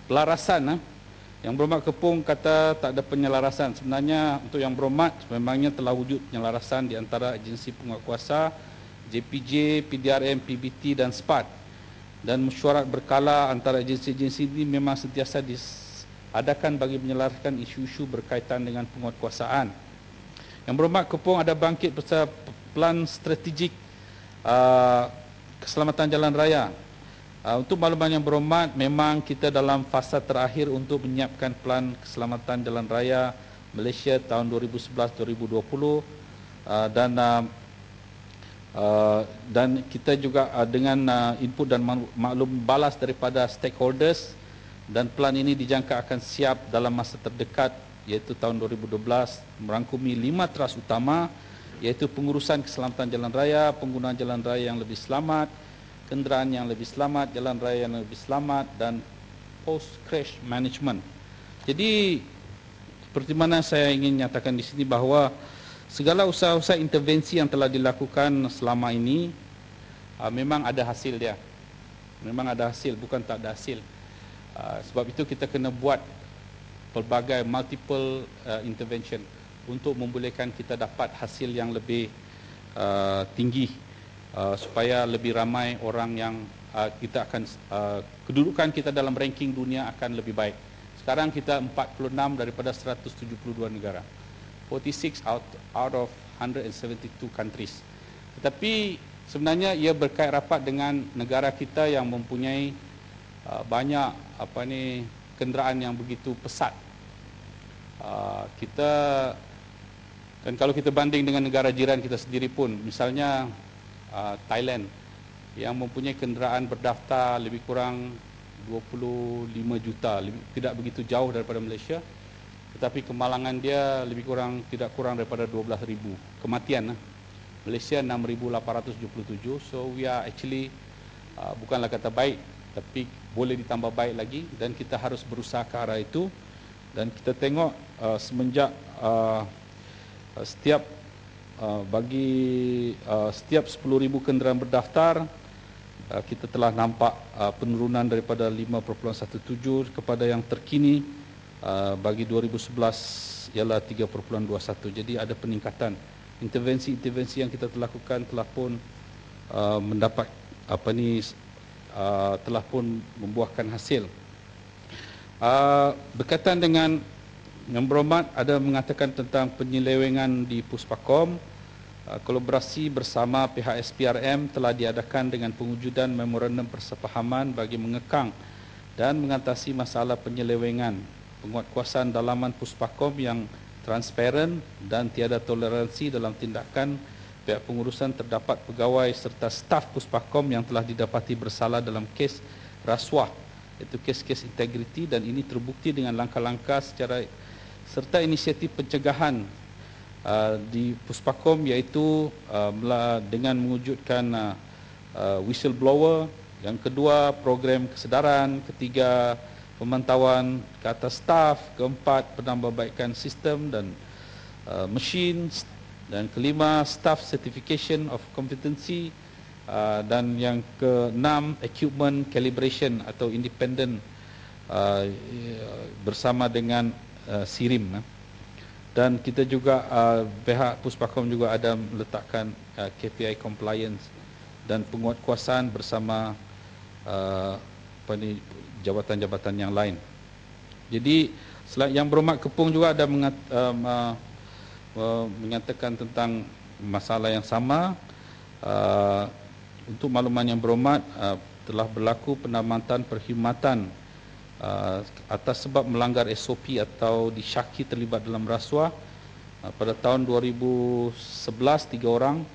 pelarasan. Yang Berhormat Kepung kata tak ada penyelarasan. Sebenarnya untuk Yang Berhormat memangnya telah wujud penyelarasan di antara agensi penguatkuasa, JPJ, PDRM, PBT dan SPAT. Dan mesyuarat berkala antara agensi-agensi ini memang sentiasa diadakan bagi menyelaraskan isu-isu berkaitan dengan penguatkuasaan. Yang Berhormat Kepung ada bangkit pasal plan strategik keselamatan jalan raya. Untuk makluman Yang Berhormat, memang kita dalam fasa terakhir untuk menyiapkan plan keselamatan jalan raya Malaysia tahun 2011-2020 dan kita juga dengan input dan maklum balas daripada stakeholders, dan plan ini dijangka akan siap dalam masa terdekat, iaitu tahun 2012, merangkumi 5 teras utama, iaitu pengurusan keselamatan jalan raya, penggunaan jalan raya yang lebih selamat, kenderaan yang lebih selamat, jalan raya yang lebih selamat, dan post crash management. Jadi seperti mana saya ingin nyatakan di sini bahawa segala usaha-usaha intervensi yang telah dilakukan selama ini memang ada hasil dia. Memang ada hasil, bukan tak ada hasil. Sebab itu kita kena buat pelbagai multiple intervention untuk membolehkan kita dapat hasil yang lebih tinggi, supaya lebih ramai orang yang kita akan kedudukan kita dalam ranking dunia akan lebih baik. Sekarang kita 46 daripada 172 negara. 46 out of 172 countries. Tetapi sebenarnya ia berkait rapat dengan negara kita yang mempunyai banyak kenderaan yang begitu pesat. Dan kalau kita banding dengan negara jiran kita sendiri pun, misalnya Thailand yang mempunyai kenderaan berdaftar lebih kurang 25 juta, tidak begitu jauh daripada Malaysia, tetapi kemalangan dia tidak kurang daripada 12,000 kematian. Malaysia 6,877. So we are actually bukanlah kata baik, tapi boleh ditambah baik lagi, dan kita harus berusaha ke arah itu. Dan kita tengok semenjak setiap 10,000 kenderaan berdaftar, kita telah nampak penurunan daripada 5.17 kepada yang terkini bagi 2011 ialah 3.21. Jadi ada peningkatan. Intervensi-intervensi yang kita lakukan telah pun mendapat telah pun membuahkan hasil. Berkaitan dengan Yang Berhormat ada mengatakan tentang penyelewengan di Puspakom. Kolaborasi bersama pihak SPRM telah diadakan dengan pengujudan memorandum persefahaman bagi mengekang dan mengatasi masalah penyelewengan, penguatkuasaan dalaman Puspakom yang transparan dan tiada toleransi dalam tindakan pihak pengurusan. Terdapat pegawai serta staf Puspakom yang telah didapati bersalah dalam kes rasuah, iaitu kes-kes integriti, dan ini terbukti dengan langkah-langkah serta inisiatif pencegahan di Puspakom, iaitu dengan mewujudkan whistleblower, yang kedua program kesedaran, ketiga pemantauan ke atas staf, keempat penambahbaikan sistem dan mesin, dan kelima staff certification of competency, dan yang keenam equipment calibration atau independent bersama dengan SIRIM. Dan kita juga pihak Puspakom juga ada meletakkan KPI compliance dan penguatkuasaan bersama jabatan-jabatan yang lain. Jadi Yang Berhormat Kepung juga ada menyatakan tentang masalah yang sama. Untuk makluman Yang Berhormat, telah berlaku penamatan perkhidmatan atas sebab melanggar SOP atau disyaki terlibat dalam rasuah. Pada tahun 2011 3 orang,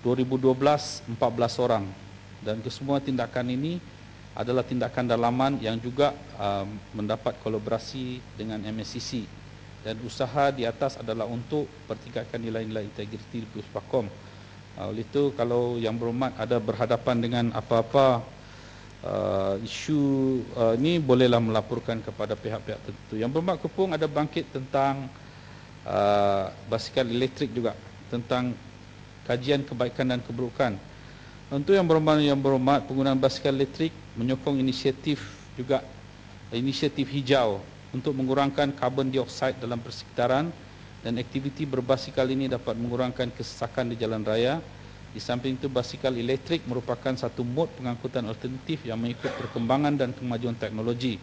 2012 14 orang, dan kesemua tindakan ini adalah tindakan dalaman yang juga mendapat kolaborasi dengan MSCC, dan usaha di atas adalah untuk pertingkatkan nilai-nilai integriti di Puspakom. Oleh itu, kalau Yang Berhormat ada berhadapan dengan apa-apa isu ini, bolehlah melaporkan kepada pihak-pihak tertentu. Yang Berhormat Kepung ada bangkit tentang basikal elektrik juga, tentang kajian kebaikan dan keburukan. Untuk Yang Berhormat, penggunaan basikal elektrik menyokong inisiatif juga inisiatif hijau untuk mengurangkan karbon dioksida dalam persekitaran, dan aktiviti berbasikal ini dapat mengurangkan kesesakan di jalan raya. Di samping itu, basikal elektrik merupakan satu mod pengangkutan alternatif yang mengikut perkembangan dan kemajuan teknologi.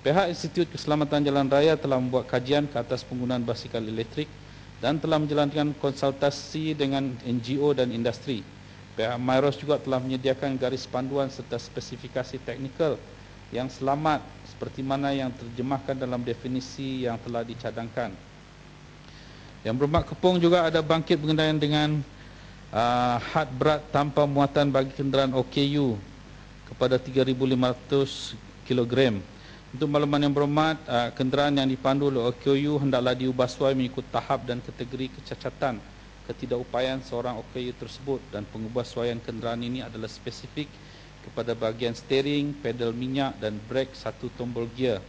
Pihak Institut Keselamatan Jalan Raya telah membuat kajian ke atas penggunaan basikal elektrik dan telah menjalankan konsultasi dengan NGO dan industri. Pihak Myros juga telah menyediakan garis panduan serta spesifikasi teknikal yang selamat seperti mana yang terjemahkan dalam definisi yang telah dicadangkan. Yang berhormat Kepong juga ada bangkit berkenaan dengan had berat tanpa muatan bagi kenderaan OKU kepada 3,500 kg. Untuk makluman yang berhormat, kenderaan yang dipandu oleh OKU hendaklah diubah sesuai mengikut tahap dan kategori kecacatan ketidakupayaan seorang OKU tersebut, dan pengubahsuaian kenderaan ini adalah spesifik kepada bahagian steering, pedal minyak dan brek satu tombol gear.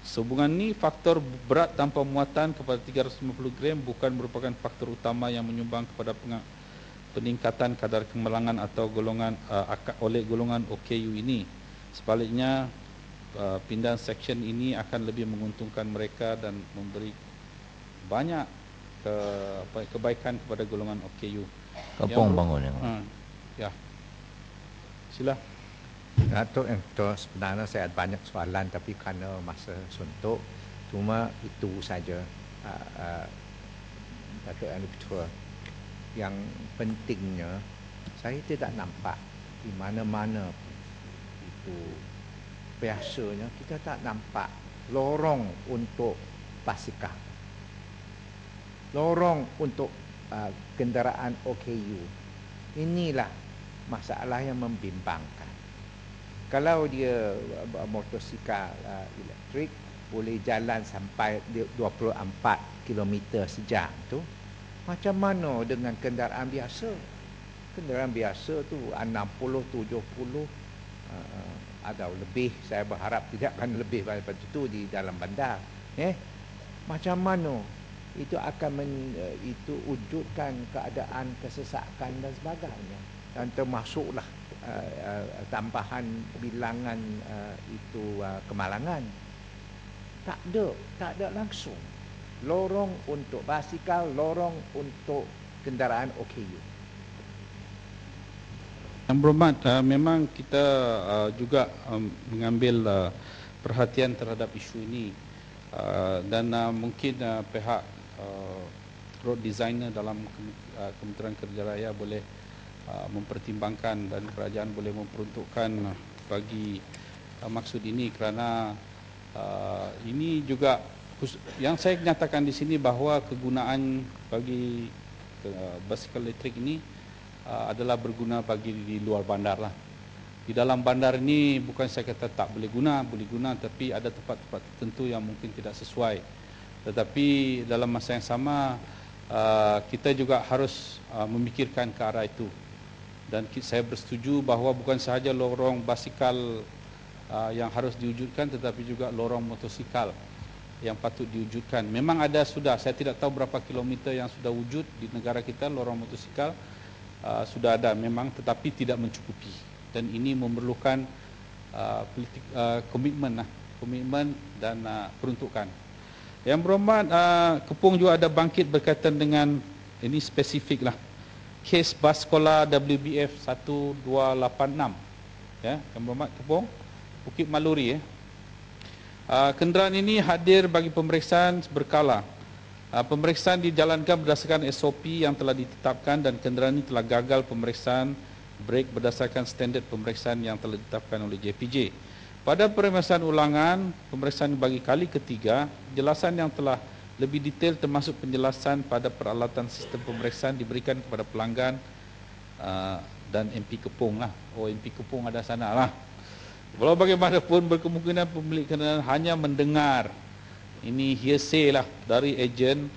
Sehubungan ini, faktor berat tanpa muatan kepada 350 gram bukan merupakan faktor utama yang menyumbang kepada peningkatan kadar kemalangan atau golongan oleh golongan OKU ini. Sebaliknya, pindahan seksyen ini akan lebih menguntungkan mereka dan memberi banyak kebaikan kepada golongan OKU. Kepong bangun yang. Ya. Sila. Datuk yang betul, sebenarnya saya ada banyak soalan tapi kerana masa suntuk, cuma itu saja Datuk yang lebih tua. Yang pentingnya, saya tidak nampak di mana-mana itu biasanya kita tak nampak lorong untuk basikal, lorong untuk kenderaan OKU. Inilah masalah yang membimbangkan. Kalau dia motosikal elektrik boleh jalan sampai 24 km sejam tu, macam mana dengan kenderaan biasa? Kenderaan biasa tu 60, 70 atau lebih, saya berharap tidak akan lebih daripada itu di dalam bandar. Macam mana itu akan itu wujudkan keadaan kesesakan dan sebagainya, dan termasuklah tambahan bilangan itu kemalangan. Tak ada langsung lorong untuk basikal, lorong untuk kenderaan OKU. Yang berhormat, memang kita juga mengambil perhatian terhadap isu ini, dan mungkin pihak road designer dalam Kementerian Kerja Raya boleh mempertimbangkan dan kerajaan boleh memperuntukkan bagi maksud ini, kerana ini juga yang saya nyatakan di sini bahawa kegunaan bagi basikal elektrik ini adalah berguna bagi di luar bandar lah. Di dalam bandar ini bukan saya kata tak boleh guna, boleh guna, tapi ada tempat-tempat tertentu yang mungkin tidak sesuai. Tetapi dalam masa yang sama kita juga harus memikirkan ke arah itu. Dan saya bersetuju bahawa bukan sahaja lorong basikal yang harus diwujudkan, tetapi juga lorong motosikal yang patut diwujudkan. Memang ada sudah, saya tidak tahu berapa kilometer yang sudah wujud di negara kita lorong motosikal. Sudah ada memang, tetapi tidak mencukupi, dan ini memerlukan komitmen dan peruntukan. Yang berhormat, Kepong juga ada bangkit berkaitan dengan ini spesifik lah, kes bas sekolah WBF 1286. Ya, yang berhormat Kepong, Bukit Maluri. Kenderaan ini hadir bagi pemeriksaan berkala. Pemeriksaan dijalankan berdasarkan SOP yang telah ditetapkan, dan kenderaan ini telah gagal pemeriksaan brek berdasarkan standard pemeriksaan yang telah ditetapkan oleh JPJ. Pada pemeriksaan ulangan, pemeriksaan bagi kali ketiga, penjelasan yang telah lebih detail termasuk penjelasan pada peralatan sistem pemeriksaan diberikan kepada pelanggan dan MP Kepong lah. MP Kepong ada sana lah. Walau bagaimanapun, berkemungkinan pemilik kenderaan hanya mendengar, ini hearsay lah dari ejen,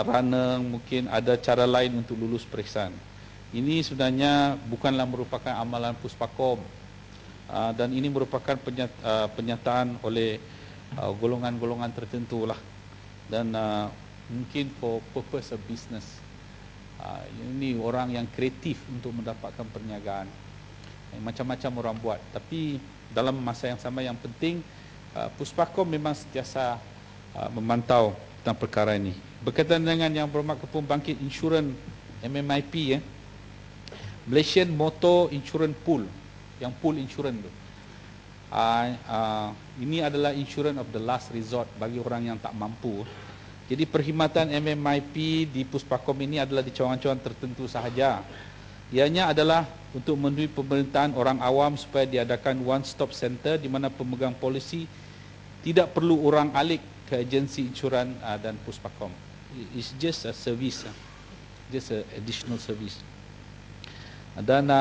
runner, mungkin ada cara lain untuk lulus periksaan. Ini sebenarnya bukanlah merupakan amalan Puspakom, dan ini merupakan penyataan oleh golongan-golongan tertentu lah, dan mungkin for purpose of business. Ini orang yang kreatif untuk mendapatkan perniagaan. macam-macam orang buat. Tapi dalam masa yang sama, yang penting Puspakom memang sentiasa memantau tentang perkara ini. Berkaitan dengan yang berhormat Ketua Pembangkit Insurans MMIP, Malaysian Motor Insurance Pool, yang pool insurans tu. Ini adalah insurance of the last resort bagi orang yang tak mampu. Jadi perkhidmatan MMIP di Puspakom ini adalah di cawangan-cawangan tertentu sahaja. Ianya adalah untuk memenuhi permintaan orang awam supaya diadakan one-stop center di mana pemegang polisi tidak perlu orang alik ke agensi insurans dan Puspakom. It's just a service, just a additional service. Dan